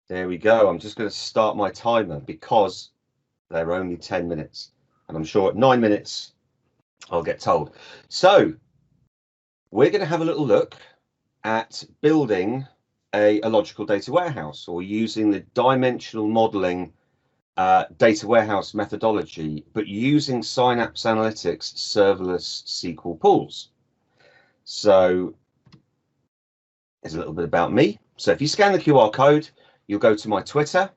There we go. I'm just going to start my timer because they're only 10 minutes. And I'm sure at 9 minutes, I'll get told. So we're going to have a little look at building a logical data warehouse, or using the dimensional modeling data warehouse methodology, but using Synapse Analytics serverless SQL pools. So there's a little bit about me. So if you scan the QR code, you'll go to my Twitter.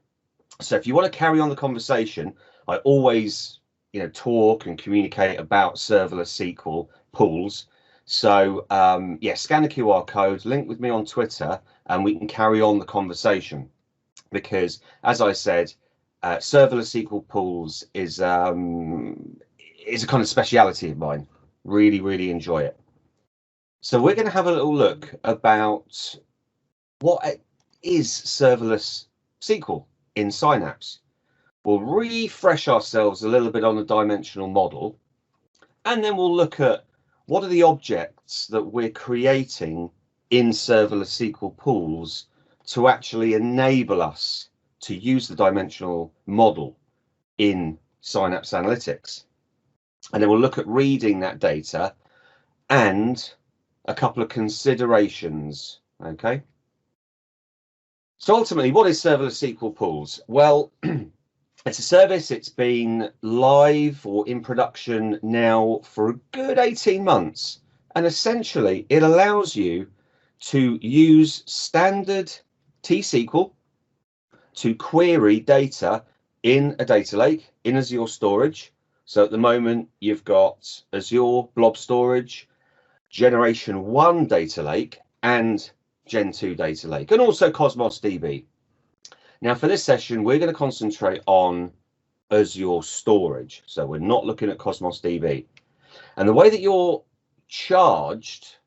So if you want to carry on the conversation, I always, talk and communicate about serverless SQL pools. So yeah, scan the QR code, link with me on Twitter, and we can carry on the conversation. Because as I said, serverless SQL pools is a kind of speciality of mine. Really, really enjoy it. So we're going to have a little look about what is serverless SQL in Synapse. We'll refresh ourselves a little bit on the dimensional model, and then we'll look at what are the objects that we're creating in serverless SQL pools to actually enable us to use the dimensional model in Synapse Analytics. And then we'll look at reading that data and a couple of considerations, okay? So ultimately, what is serverless SQL pools? Well, it's a service. It's been live or in production now for a good 18 months. And essentially, it allows you to use standard T-SQL to query data in a data lake in Azure storage. So at the moment, you've got Azure Blob Storage, Generation 1 data lake, and Gen 2 data lake, and also Cosmos DB. Now for this session, we're going to concentrate on Azure storage. So we're not looking at Cosmos DB. And the way that you're charged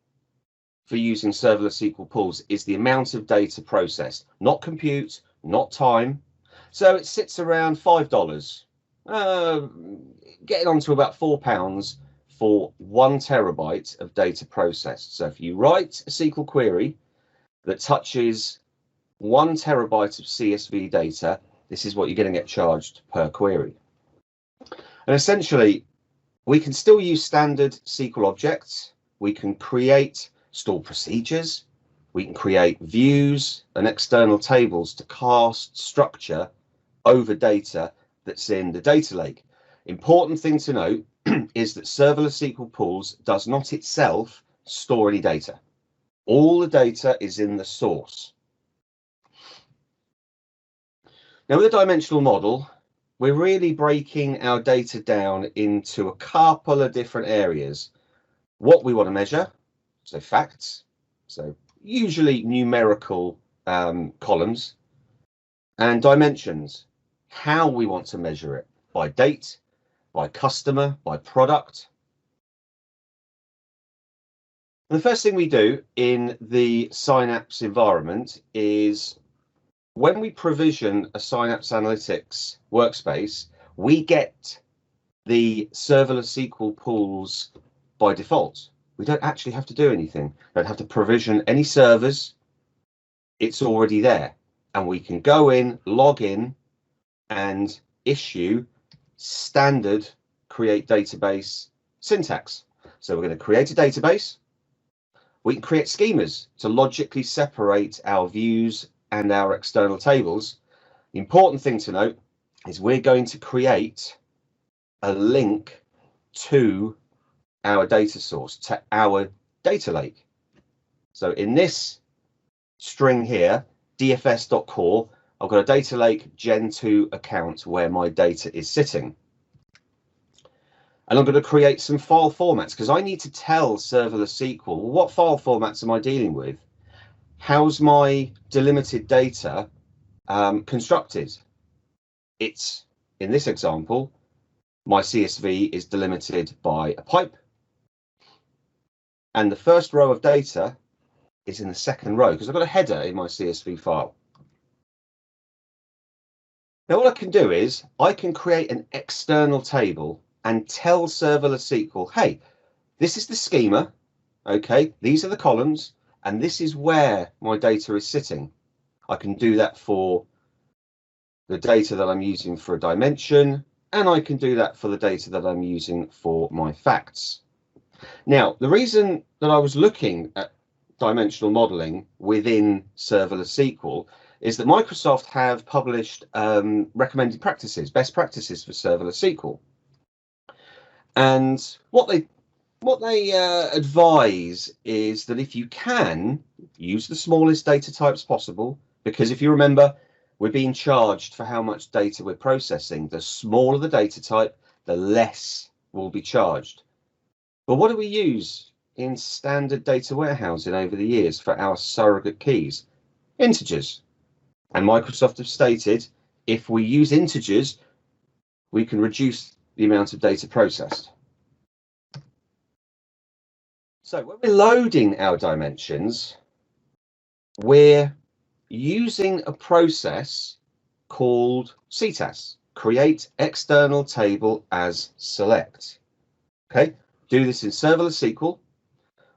for using serverless SQL pools is the amount of data processed, not compute, not time. So it sits around $5, getting on to about £4 for 1 terabyte of data processed. So if you write a SQL query that touches 1 terabyte of CSV data, this is what you're going to get charged per query. And essentially, we can still use standard SQL objects. We can create stored procedures. We can create views and external tables to cast structure over data that's in the data lake. Important thing to note is that serverless SQL pools does not itself store any data. All the data is in the source. Now with a dimensional model, we're really breaking our data down into a couple of different areas. What we want to measure, so facts, so usually numerical columns, and dimensions, how we want to measure it, by date, by customer, by product. And the first thing we do in the Synapse environment is when we provision a Synapse Analytics workspace, we get the serverless SQL pools by default. We don't actually have to do anything. We don't have to provision any servers. It's already there. And we can go in, log in, and issue standard create database syntax. So we're going to create a database. We can create schemas to logically separate our views and our external tables. The important thing to note is we're going to create a link to our data source, to our data lake. So in this string here, dfs.core, I've got a data lake Gen 2 account where my data is sitting. And I'm going to create some file formats because I need to tell serverless SQL, what file formats am I dealing with? How's my delimited data constructed? It's, in this example, my CSV is delimited by a pipe. And the first row of data is in the second row because I've got a header in my CSV file. Now what I can do is I can create an external table and tell serverless SQL, hey, this is the schema, okay, these are the columns, and this is where my data is sitting. I can do that for the data that I'm using for a dimension, and I can do that for the data that I'm using for my facts. Now, the reason that I was looking at dimensional modeling within Serverless SQL is that Microsoft have published recommended practices, best practices for Serverless SQL. And what they advise is that if you can, use the smallest data types possible, because if you remember, we're being charged for how much data we're processing. The smaller the data type, the less will be charged. But what do we use in standard data warehousing over the years for our surrogate keys? Integers. And Microsoft have stated, if we use integers, we can reduce the amount of data processed. So when we're loading our dimensions, we're using a process called CTAS, create external table as select. Okay, do this in Serverless SQL.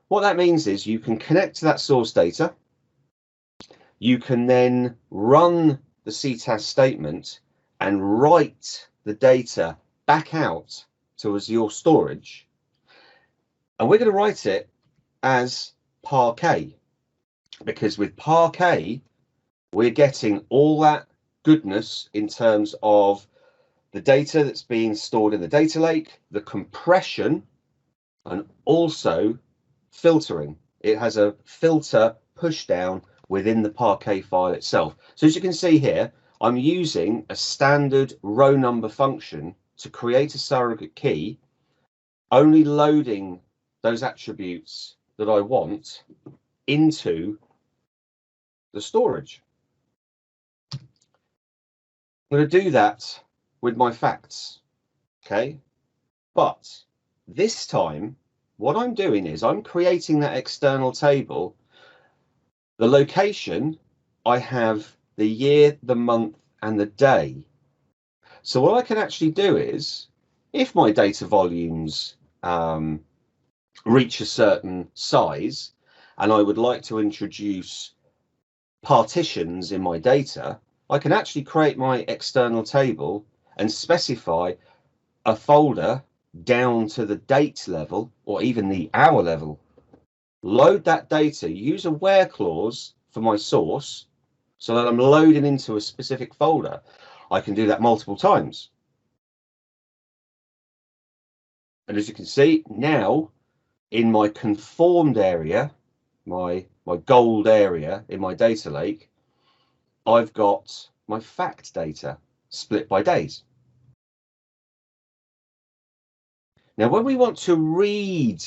What that means is you can connect to that source data. You can then run the CTAS statement and write the data back out to Azure storage. And we're going to write it as Parquet, because with Parquet, we're getting all that goodness in terms of the data that's being stored in the data lake, the compression, and also filtering. It has a filter push down within the Parquet file itself. So as you can see here, I'm using a standard row number function to create a surrogate key, only loading those attributes that I want into the storage. I'm going to do that with my facts, okay? But this time, what I'm doing is I'm creating that external table. The location, I have the year, the month, and the day. So what I can actually do is, if my data volumes reach a certain size, and I would like to introduce partitions in my data, I can actually create my external table and specify a folder down to the date level or even the hour level. Load that data, use a where clause for my source so that I'm loading into a specific folder. I can do that multiple times. And as you can see now, in my conformed area, my gold area in my data lake, I've got my fact data split by days. Now, when we want to read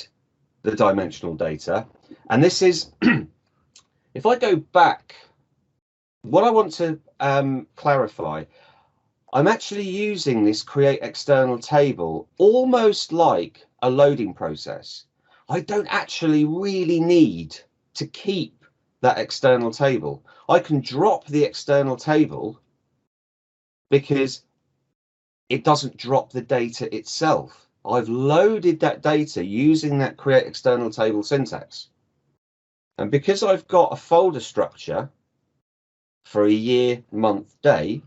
the dimensional data, and this is, if I go back, what I want to clarify, I'm actually using this create external table almost like a loading process. I don't actually really need to keep that external table. I can drop the external table because it doesn't drop the data itself. I've loaded that data using that create external table syntax. And because I've got a folder structure for a year, month, day,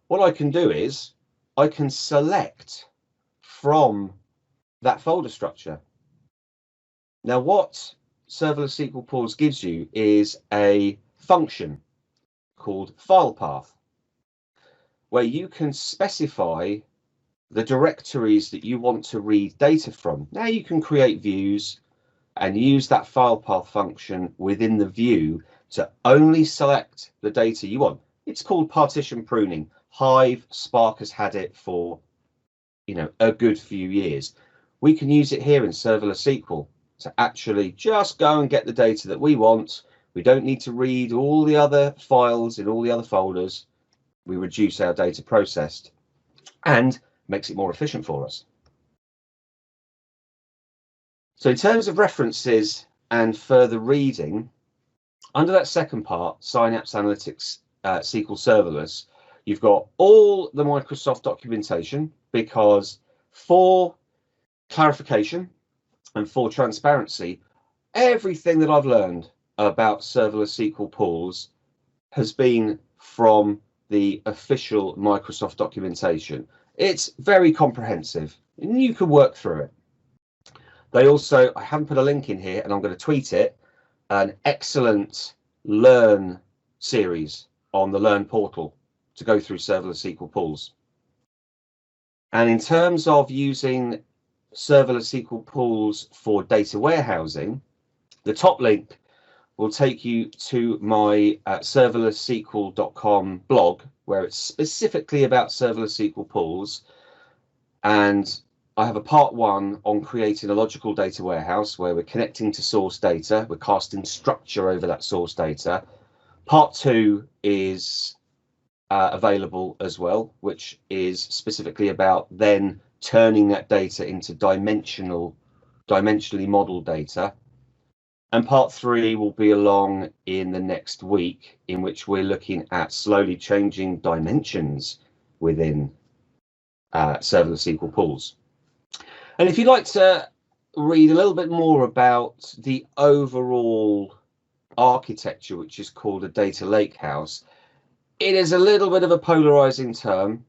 what I can do is I can select from that folder structure. Now, what Serverless SQL Pools gives you is a function called file path, where you can specify the directories that you want to read data from. Now you can create views and use that file path function within the view to only select the data you want. It's called partition pruning. Hive, Spark has had it for, a good few years. We can use it here in Serverless SQL to actually just go and get the data that we want. We don't need to read all the other files in all the other folders. We reduce our data processed and makes it more efficient for us. So in terms of references and further reading, under that second part, Synapse Analytics SQL Serverless, you've got all the Microsoft documentation, because for clarification and for transparency, everything that I've learned about Serverless SQL Pools has been from the official Microsoft documentation. It's very comprehensive and you can work through it. They also, I haven't put a link in here and I'm going to tweet it, an excellent Learn series on the Learn portal to go through serverless SQL pools. And in terms of using serverless SQL pools for data warehousing, the top link will take you to my serverlesssql.com blog, where it's specifically about serverless SQL pools. And I have a part 1 on creating a logical data warehouse where we're connecting to source data, we're casting structure over that source data. Part 2 is available as well, which is specifically about then turning that data into dimensionally modeled data. And part 3 will be along in the next week, in which we're looking at slowly changing dimensions within serverless SQL pools. And if you'd like to read a little bit more about the overall architecture, which is called a data lakehouse, it is a little bit of a polarizing term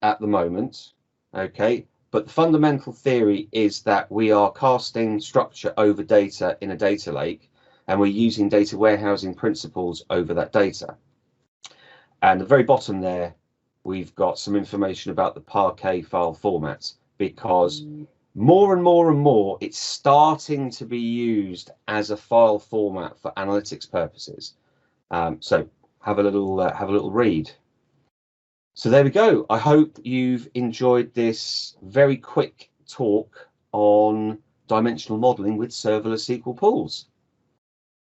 at the moment, okay? But the fundamental theory is that we are casting structure over data in a data lake, and we're using data warehousing principles over that data. And at the very bottom there, we've got some information about the Parquet file formats, because more and more, it's starting to be used as a file format for analytics purposes. So have a little read. So there we go. I hope you've enjoyed this very quick talk on dimensional modeling with serverless SQL pools.